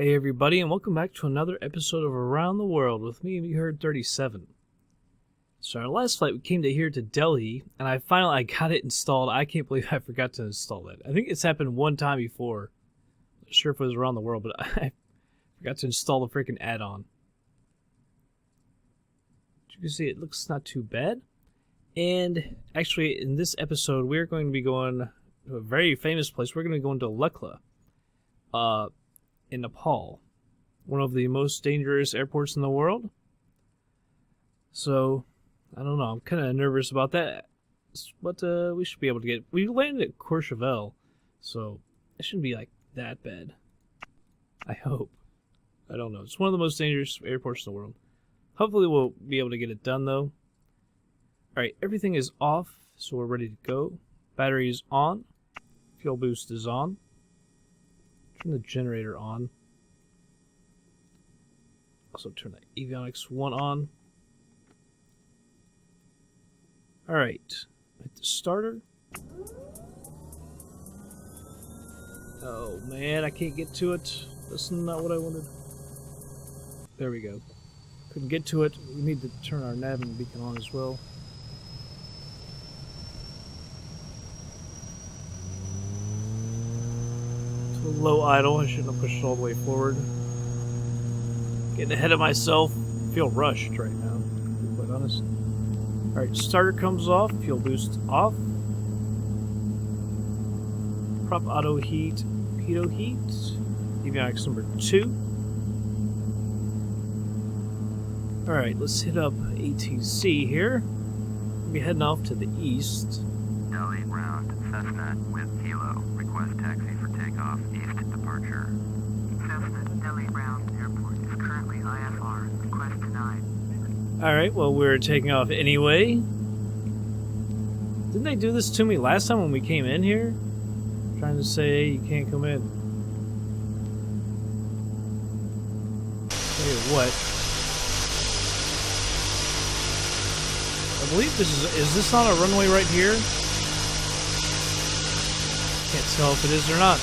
Hey everybody, and welcome back to another episode of Around the World with me, You Heard 37. So our last flight, we came here to Delhi, and I got it installed. I can't believe I forgot to install it. I think it's happened one time before. Not sure if it was around the world, but I forgot to install the freaking add-on. As you can see, it looks not too bad. And actually, in this episode, we're going to be going to a very famous place. We're going to be going to Lukla. In Nepal, one of the most dangerous airports in the world. So, I don't know, I'm kind of nervous about that, but we should be able to get. We landed at Courchevel, so it shouldn't be like that bad. I hope. I don't know. It's one of the most dangerous airports in the world. Hopefully, we'll be able to get it done though. All right, everything is off, so we're ready to go. Battery is on. Fuel boost is on. Turn the generator on. Also turn the avionics 1 on. Alright. Hit the starter. Oh man, I can't get to it. That's not what I wanted. There we go. Couldn't get to it. We need to turn our nav and beacon on as well. Low idle, I shouldn't have pushed it all the way forward. Getting ahead of myself. I feel rushed right now, to be quite honest. Alright, starter comes off, fuel boost off. Prop auto heat, pitot heat. Avionics number 2. Alright, let's hit up ATC here. We'll be heading off to the east. Delhi ground, Cessna with Kilo. Request taxi for takeoff, east departure. Cessna, Delhi ground, airport is currently IFR. Request denied. Alright, well, we're taking off anyway. Didn't they do this to me last time when we came in here? Trying to say, hey, you can't come in. Hey, what? I believe this is this not a runway right here? Can't tell if it is or not.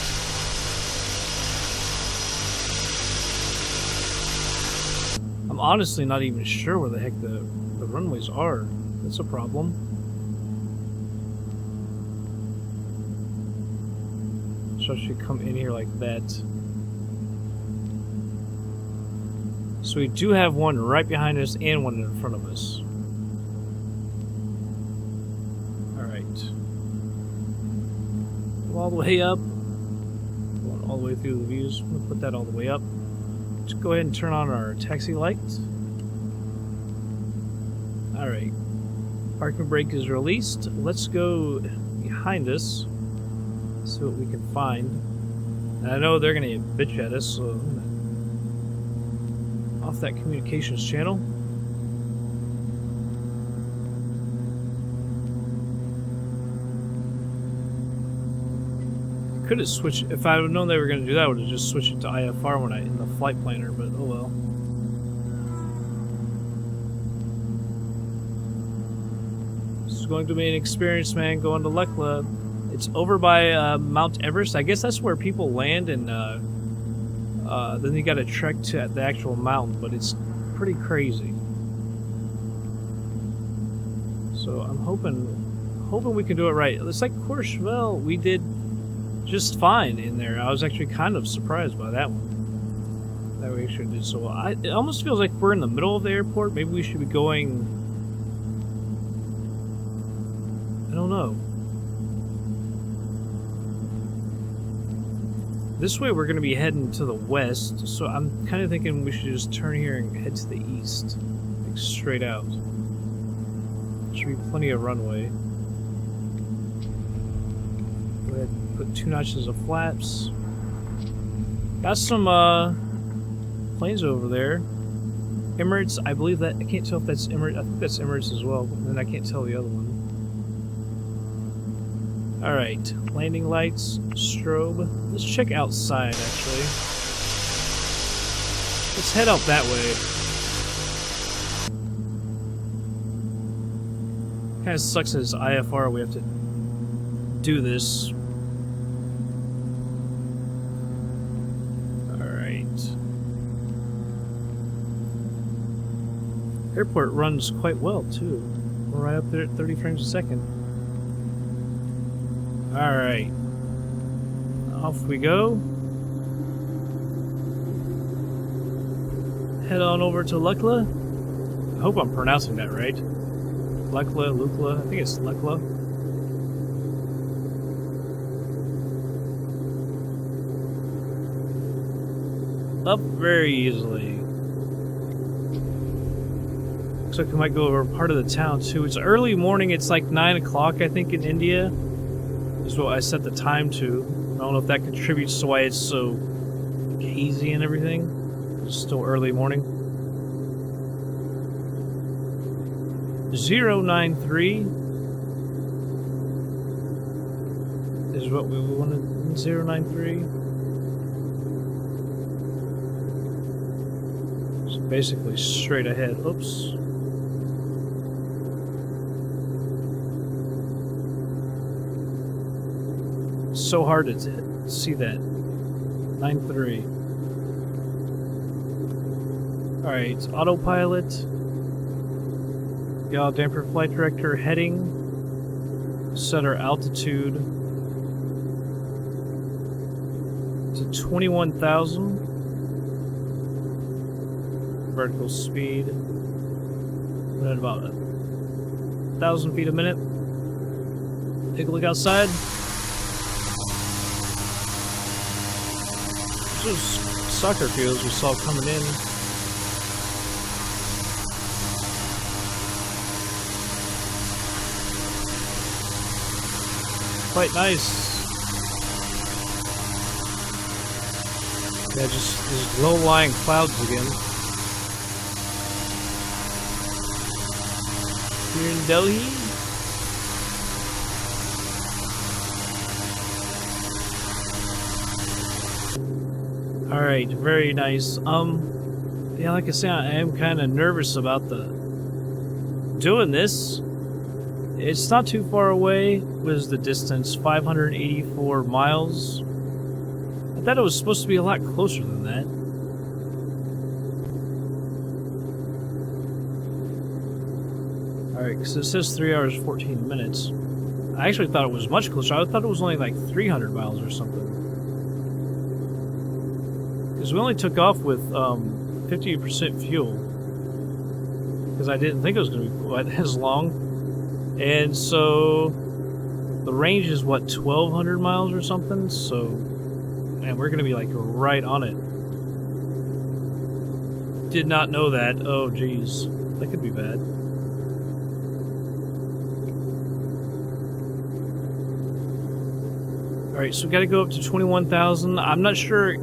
I'm honestly not even sure where the heck the runways are. That's a problem. So I should come in here like that. So we do have one right behind us and one in front of us. All the way up. Going all the way through the views. I'm gonna put that all the way up. Let's go ahead and turn on our taxi light. Alright. Parking brake is released. Let's go behind us. See what we can find. And I know they're gonna bitch at us, so I'm gonna off that communications channel. Could have switched. If I would known they were going to do that, I would have just switched it to IFR when in the flight planner, but oh well. This is going to be an experience, man, going to Lukla. It's over by Mount Everest. I guess that's where people land, and then you got to trek to the actual mountain, but it's pretty crazy. So I'm hoping we can do it right. It's like Courchevel, we did just fine in there. I was actually kind of surprised by that one. That we actually did so well. It almost feels like we're in the middle of the airport. Maybe we should be going... I don't know. This way we're going to be heading to the west, so I'm kind of thinking we should just turn here and head to the east. Like straight out. Should be plenty of runway. Go ahead and put 2 notches of flaps. Got some planes over there. Emirates, I believe that. I can't tell if that's Emirates. I think that's Emirates as well, but then I can't tell the other one. Alright, landing lights, strobe. Let's check outside actually. Let's head out that way. Kinda sucks as IFR we have to do this. Alright. Airport runs quite well too. We're right up there at 30 frames a second. Alright. Off we go. Head on over to Lukla. I hope I'm pronouncing that right. Lukla, I think it's Lukla. Up very easily. Looks like we might go over part of the town too. It's early morning, it's like 9 o'clock I think in India. Is what I set the time to. I don't know if that contributes to why it's so hazy and everything. It's still early morning. 093 is what we wanted. 093. So basically straight ahead. Oops. It's so hard to see that. 93. Alright, autopilot. Yaw damper flight director heading. Set our altitude to 21,000. Vertical speed. We're at about 1,000 feet a minute. Take a look outside. Those soccer fields we saw coming in. Quite nice. Yeah, just these low-lying clouds again. Here in Delhi. Alright, very nice. Yeah, like I said, I am kind of nervous about doing this. It's not too far away. What is the distance? 584 miles. I thought it was supposed to be a lot closer than that. Alright, because it says 3 hours 14 minutes. I actually thought it was much closer. I thought it was only like 300 miles or something. Because we only took off with 50% fuel. Because I didn't think it was going to be quite as long. And so the range is what, 1,200 miles or something? So, man, we're going to be like right on it. Did not know that. Oh, geez. That could be bad. Alright, so we got to go up to 21,000. I'm not sure.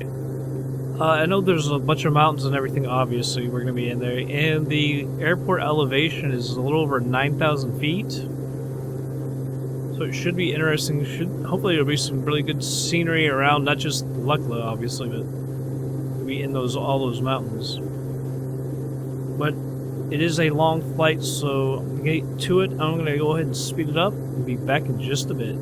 I know there's a bunch of mountains and everything, obviously. We're going to be in there. And the airport elevation is a little over 9,000 feet. So it should be interesting. Hopefully there'll be some really good scenery around, not just Lukla, obviously, but we'll be in all those mountains. But it is a long flight, so to get to it, I'm going to go ahead and speed it up. We'll be back in just a bit.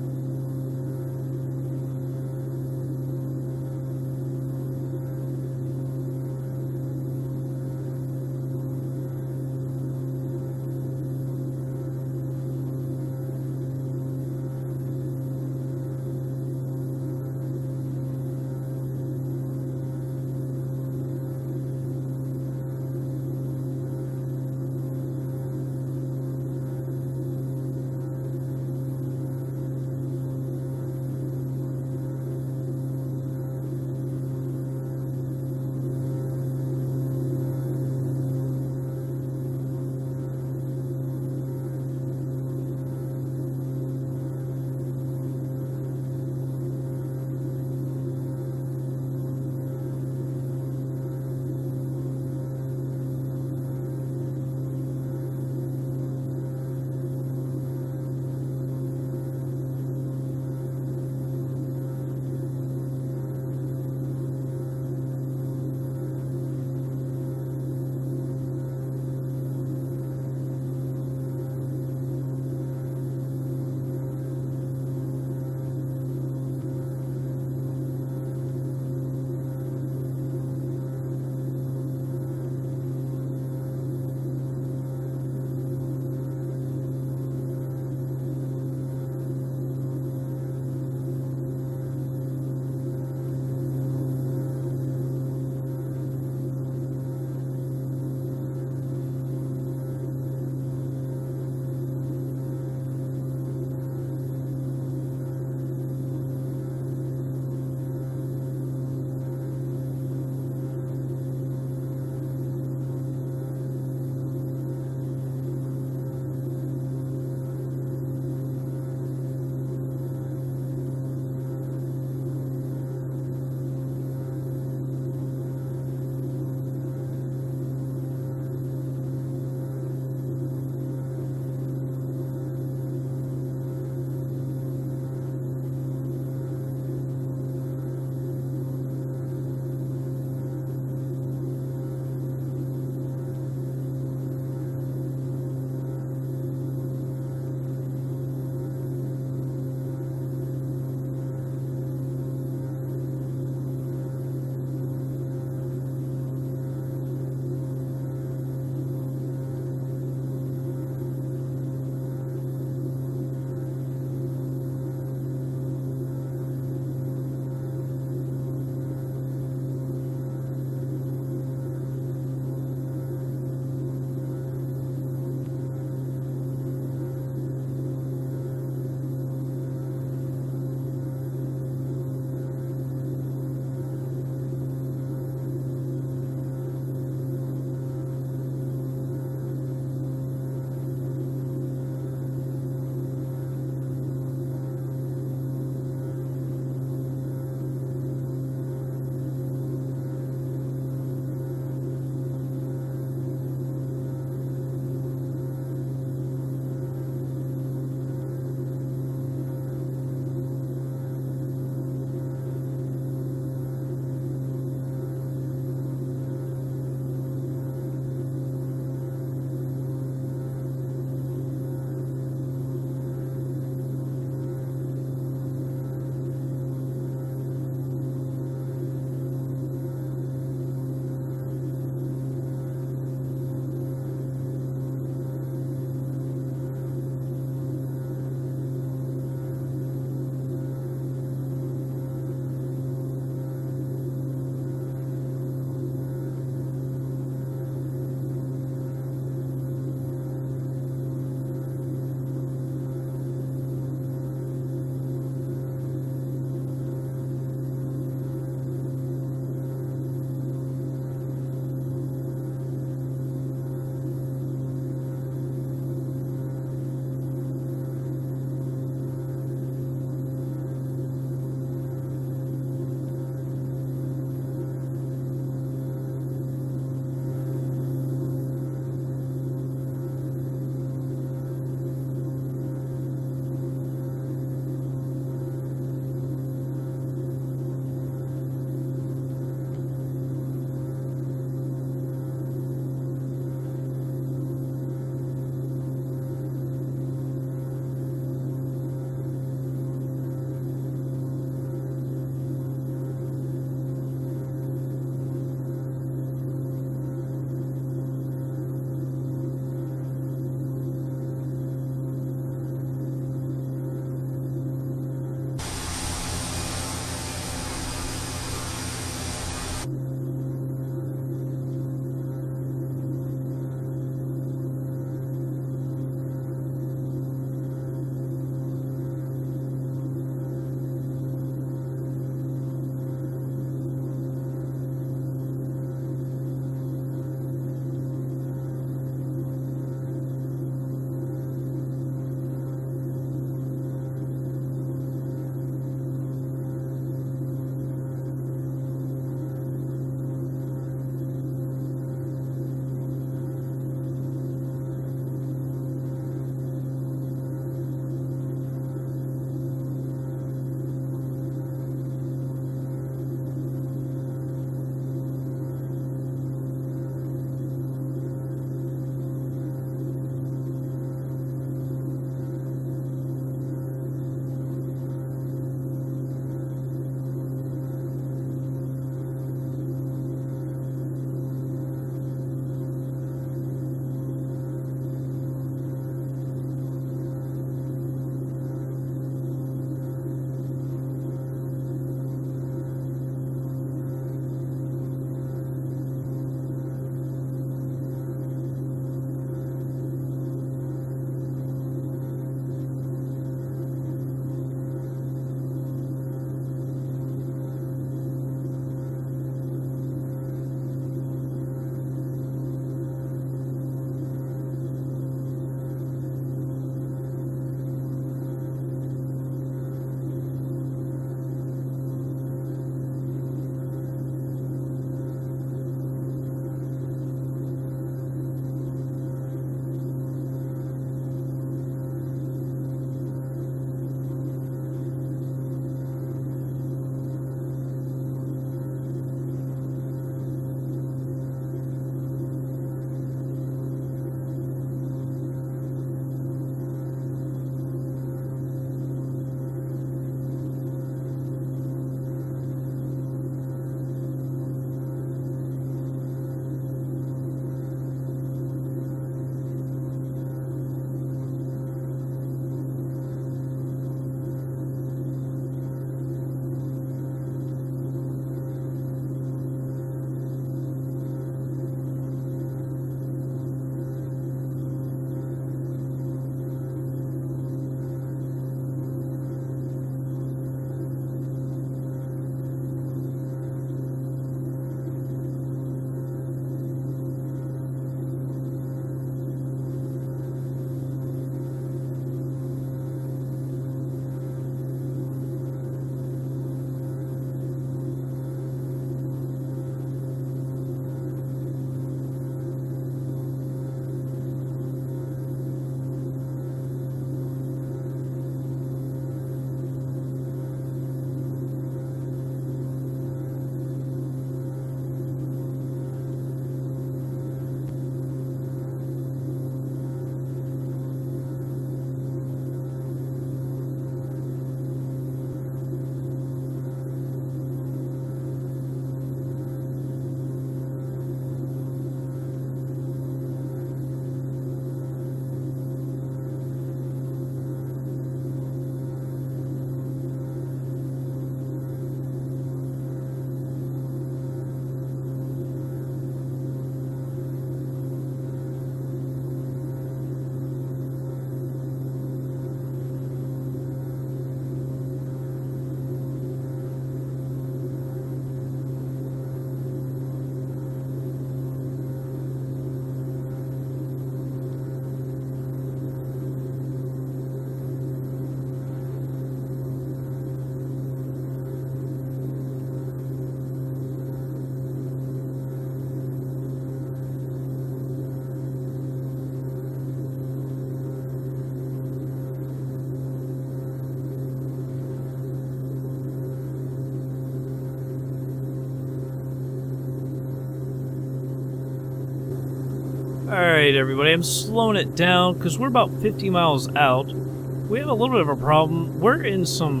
Alright, everybody, I'm slowing it down because we're about 50 miles out. We have a little bit of a problem. We're in some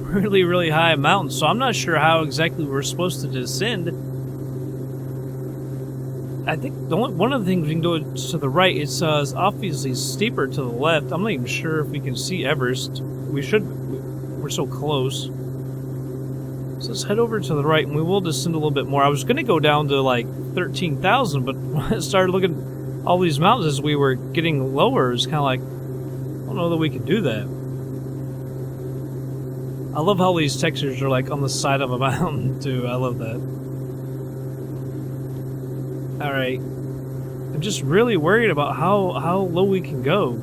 really, really high mountains, so I'm not sure how exactly we're supposed to descend. I think one of the things we can do to the right, it's obviously steeper to the left. I'm not even sure if we can see Everest. We're so close. So let's head over to the right, and we will descend a little bit more. I was going to go down to like 13,000, but when I started looking at all these mountains as we were getting lower, it's kind of like, I don't know that we can do that. I love how these textures are like on the side of a mountain, too. I love that. Alright. I'm just really worried about how low we can go.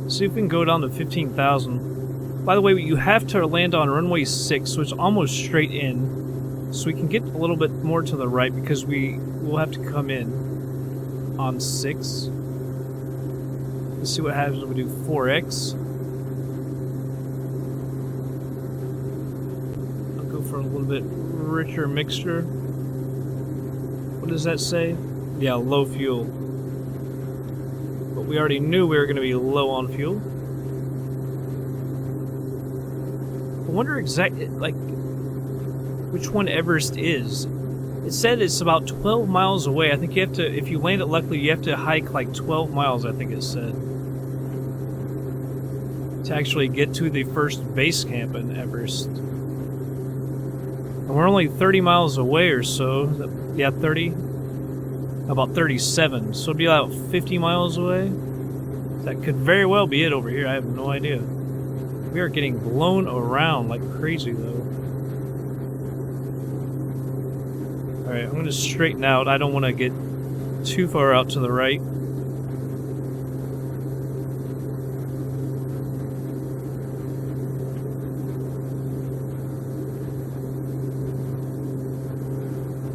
See if we can go down to 15,000. By the way, you have to land on runway 6, so it's almost straight in. So we can get a little bit more to the right because we will have to come in on 6. Let's see what happens when we do 4X. I'll go for a little bit richer mixture. What does that say? Yeah, low fuel. But we already knew we were going to be low on fuel. I wonder exactly, like, which one Everest is. It said it's about 12 miles away. I think you have to, if you land it luckily, you have to hike like 12 miles, I think it said, to actually get to the first base camp in Everest. And we're only 30 miles away or so. Yeah, 30. About 37. So it'd be about 50 miles away. That could very well be it over here. I have no idea. We are getting blown around like crazy, though. Alright, I'm going to straighten out. I don't want to get too far out to the right.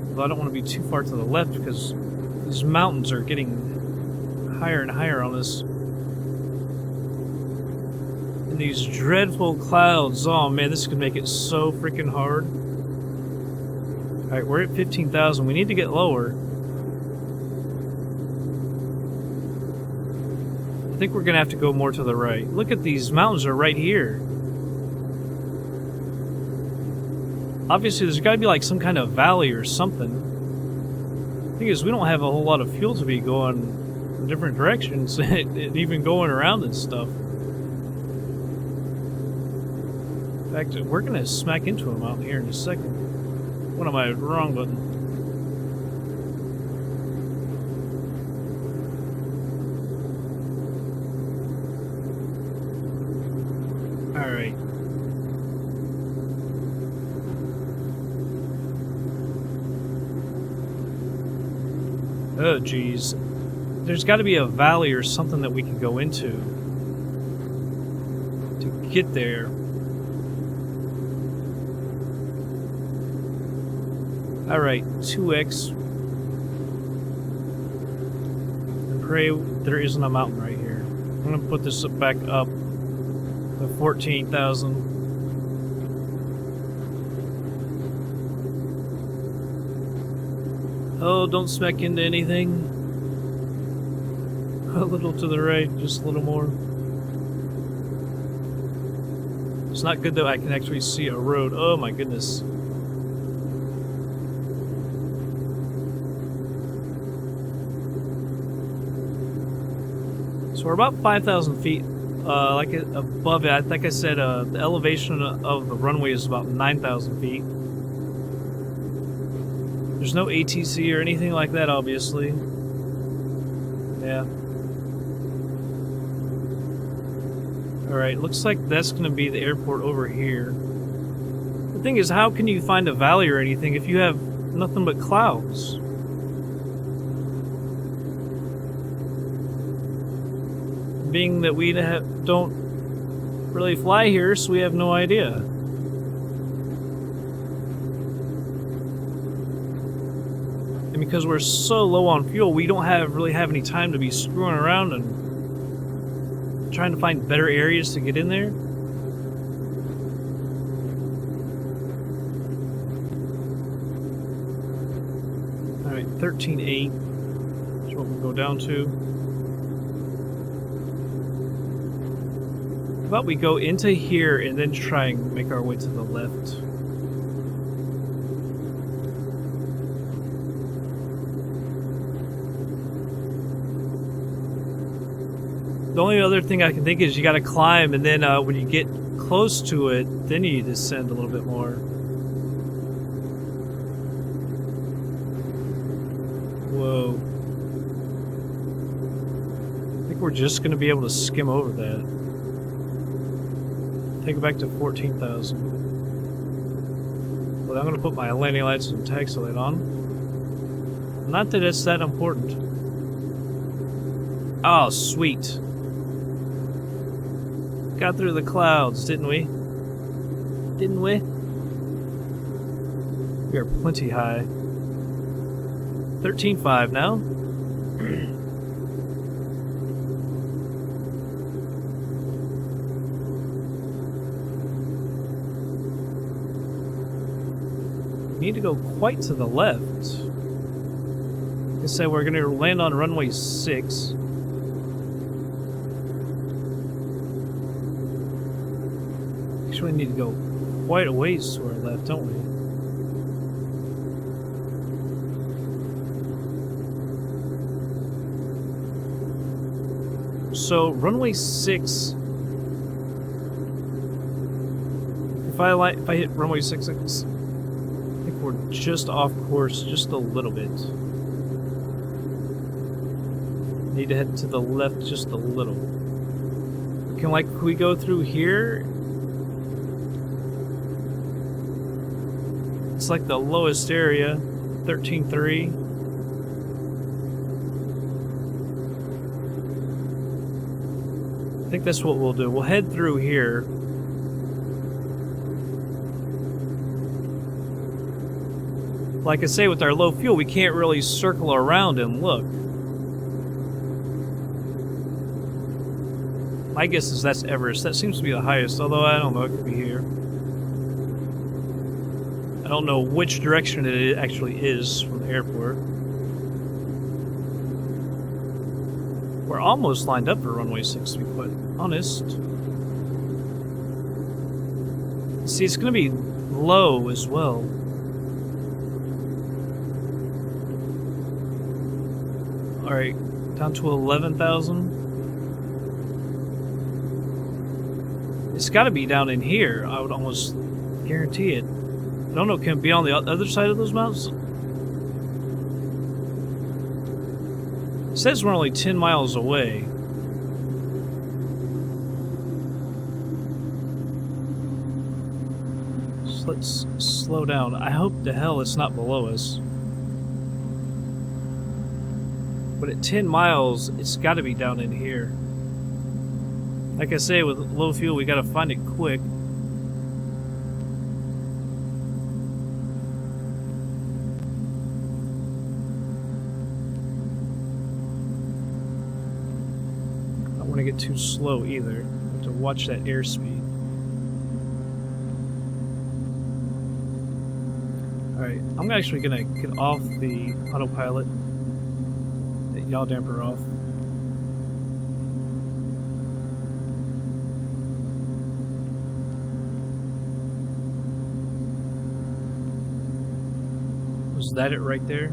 Although I don't want to be too far to the left because these mountains are getting higher and higher on us. And these dreadful clouds. Oh man, this could make it so freaking hard. Alright, we're at 15,000. We need to get lower. I think we're going to have to go more to the right. Look at these mountains are right here. Obviously, there's got to be like some kind of valley or something. The thing is, we don't have a whole lot of fuel to be going in different directions and even going around and stuff. In fact, we're going to smack into a mountain here in a second. What am I? Wrong button. Alright. Oh, geez. There's got to be a valley or something that we can go into to get there. Alright, 2x. And pray there isn't a mountain right here. I'm going to put this back up to 14,000. Oh, don't smack into anything. A little to the right, just a little more. It's not good that I can actually see a road. Oh my goodness. So we're about 5,000 feet like above it. Like I said, the elevation of the runway is about 9,000 feet. There's no ATC or anything like that, obviously. Yeah. Alright, looks like that's going to be the airport over here. The thing is, how can you find a valley or anything if you have nothing but clouds? Being that we don't really fly here, so we have no idea. And because we're so low on fuel, we don't really have any time to be screwing around and trying to find better areas to get in there. Alright, 13.8. So what we'll go down to. How about we go into here and then try and make our way to the left? The only other thing I can think is you gotta climb, and then when you get close to it, then you descend a little bit more. Whoa. I think we're just gonna be able to skim over that. Take it back to 14,000. Well, I'm gonna put my landing lights and taxi light on. Not that it's that important. Oh, sweet. Got through the clouds, didn't we? Didn't we? We are plenty high. 13.5 now. We need to go quite to the left. Like I said, we're going to land on runway 6. Actually, we need to go quite a ways to our left, don't we? So, runway 6. If I hit runway 6, I think we're just off course, just a little bit. Need to head to the left just a little. Can we go through here? It's like the lowest area, 13.3. I think that's what we'll do. We'll head through here. Like I say, with our low fuel, we can't really circle around and look. My guess is that's Everest. That seems to be the highest, although I don't know, it could be here. I don't know which direction it actually is from the airport. We're almost lined up for runway 6, to be quite honest. See, it's going to be low as well. Alright, down to 11,000. It's got to be down in here. I would almost guarantee it. I don't know, can it be on the other side of those mountains? It says we're only 10 miles away. So let's slow down. I hope to hell it's not below us. But at 10 miles, it's got to be down in here. Like I say, with low fuel, we got to find it quick. I don't want to get too slow either. I have to watch that airspeed. Alright, I'm actually going to get off the autopilot. That yaw damper off. Was that it right there?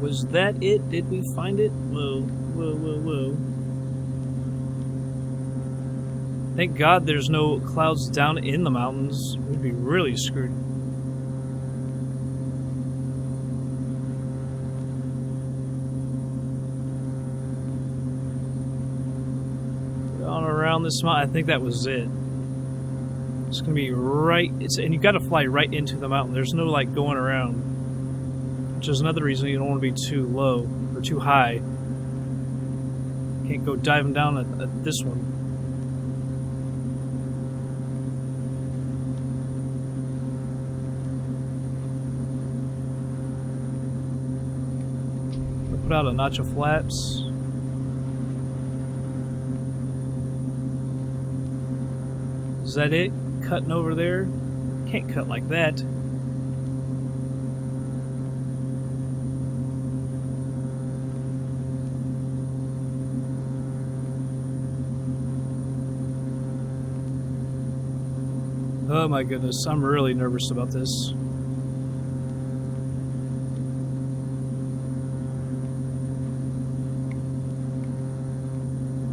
Was that it? Did we find it? Whoa, whoa, whoa, whoa. Thank God there's no clouds down in the mountains. We'd be really screwed. On around this mountain, I think that was it. It's gonna be right. And you got to fly right into the mountain. There's no like going around, which is another reason you don't want to be too low or too high. Can't go diving down at this one. Put out a notch of flaps. Is that it? Cutting over there? Can't cut like that. Oh my goodness, I'm really nervous about this.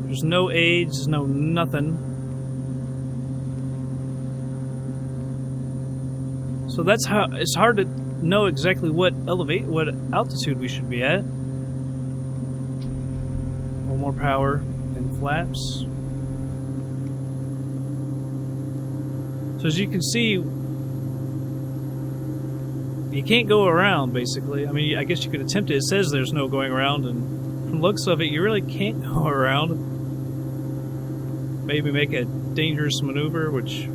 There's no aids, no nothing. So that's how it's hard to know exactly what altitude we should be at. One more power and flaps. So as you can see, you can't go around, basically. I mean, I guess you could attempt it. It says there's no going around, and from the looks of it, you really can't go around. Maybe make a dangerous maneuver, which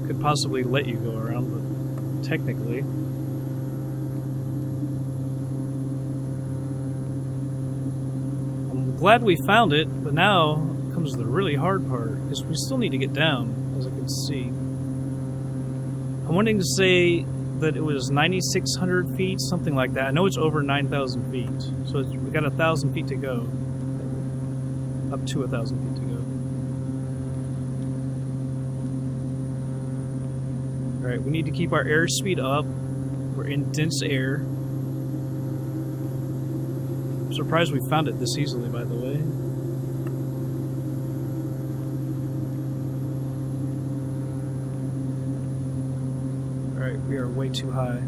could possibly let you go around, but technically. I'm glad we found it, but now comes the really hard part, because we still need to get down, as I can see. I'm wanting to say that it was 9,600 feet, something like that. I know it's over 9,000 feet, so we got 1,000 feet to go. Up to 1,000 feet to go. Alright, we need to keep our airspeed up. We're in dense air. I'm surprised we found it this easily, by the way. Alright, we are way too high.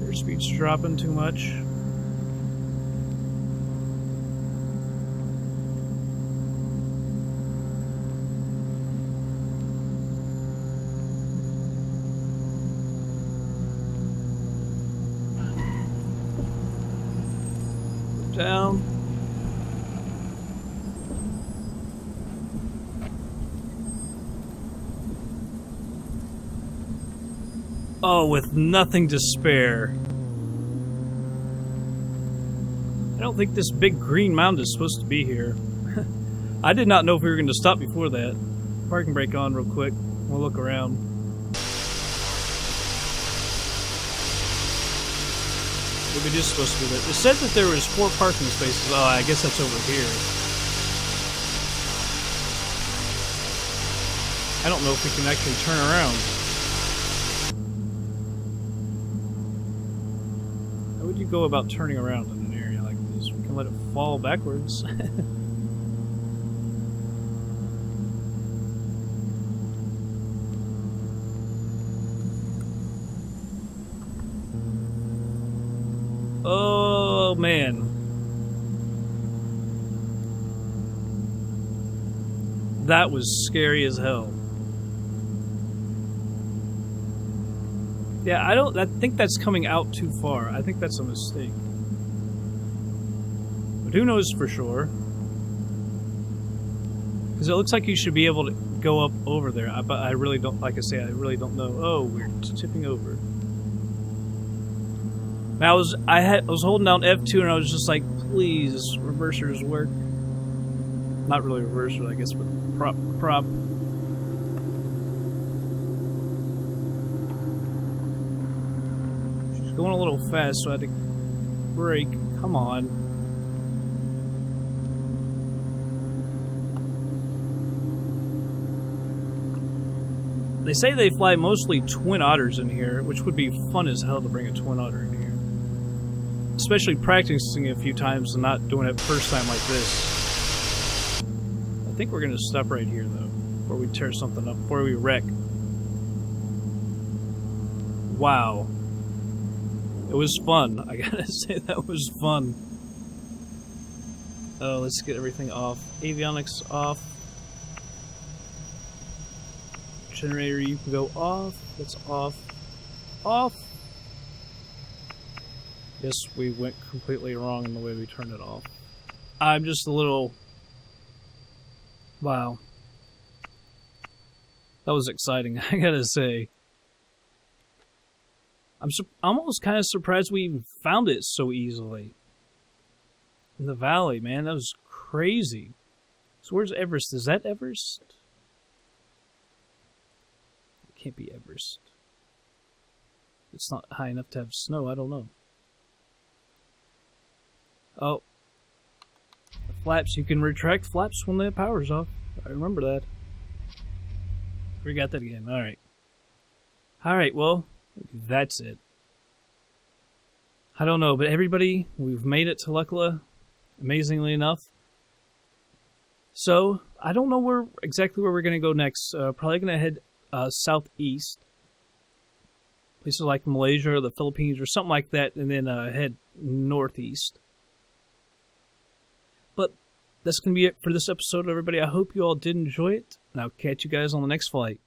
Airspeed's dropping too much. Down. Oh, with nothing to spare. I don't think this big green mound is supposed to be here. I did not know if we were going to stop before that. Parking brake on real quick. We'll look around. Maybe it is supposed to be that. It said that there was 4 parking spaces. Oh, I guess that's over here. I don't know if we can actually turn around. How would you go about turning around in an area like this? We can let it fall backwards. Oh, man. That was scary as hell. Yeah, I think that's coming out too far. I think that's a mistake. But who knows for sure? Because it looks like you should be able to go up over there. But I really don't, like I say, I really don't know. Oh, we're tipping over. I was holding down F2 and I was just like, please, reversers work. Not really reverser, I guess, but prop. She's going a little fast, so I had to brake. Come on. They say they fly mostly twin otters in here, which would be fun as hell to bring a twin otter in here. Especially practicing it a few times and not doing it first time like this. I think we're going to stop right here, though, before we tear something up, before we wreck. Wow. It was fun. I gotta say, that was fun. Oh, let's get everything off. Avionics off. Generator, you can go off. That's off. Off. Yes, we went completely wrong in the way we turned it off. I'm just a little... Wow. That was exciting, I gotta say. I'm almost kind of surprised we even found it so easily. In the valley, man, that was crazy. So where's Everest? Is that Everest? can't be Everest. It's not high enough to have snow. I don't know. Oh. The flaps. You can retract flaps when the power's off. I remember that. We got that again. Alright. Alright, well, that's it. I don't know, but everybody, we've made it to Lukla, amazingly enough. So, I don't know exactly where we're going to go next. Probably going to head southeast. Places like Malaysia or the Philippines or something like that, and then head northeast. But that's going to be it for this episode, everybody. I hope you all did enjoy it, and I'll catch you guys on the next flight.